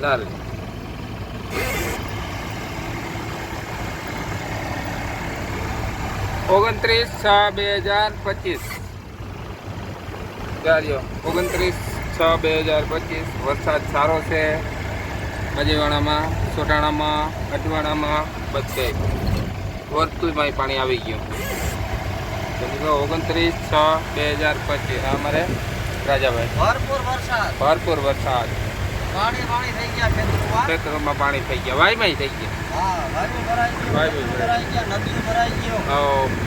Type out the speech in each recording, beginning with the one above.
લાલ 29/6/2025 ચાલ્યો 29/6/2025 વરસાદ સારો છે મજેવાડામાં, સોટાણામાં, અડવાણામાં બધે વર્તુળમાં પાણી આવી ગયું. તો મિત્રો 29/6/2025 અમારે રાજાભાઈ ભરપૂર વરસાદ, ખેતરોમાં પાણી થઈ ગયા, વાયમાં થઈ ગયા.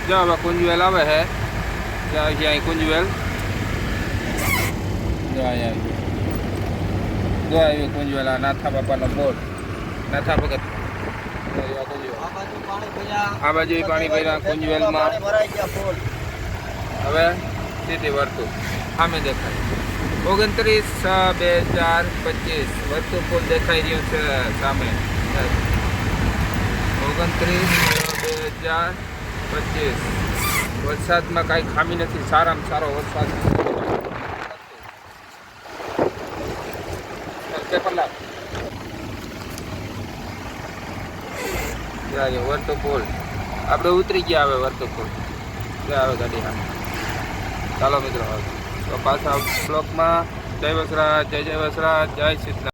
જો હવે કુંજવેલ આવે છે, અહીં કુંજવેલ જો અહીંયા આવી કુંજવેલ. આ નાથા બાપાનો બોર્ડ, નાથા ભગત. આ બાજુ પાણી ભર્યા કુંજવેલમાં. હવે સીધી વર્તુળ સામે દેખાય 29/6/2025 વર્તુળ પુલ દેખાઈ રહ્યું છે સામે. 29/6/2025 વરસાદમાં કાંઈ ખામી નથી, સારામાં સારો વરસાદ. વર્તુળ આપણે ઉતરી ગયા. હવે વર્તુળ આવે ગાડી સામે. ચાલો મિત્રો, તો પાછા બ્લોકમાં જય વસરાજ, જય વસરાજ, જય સીતરામ.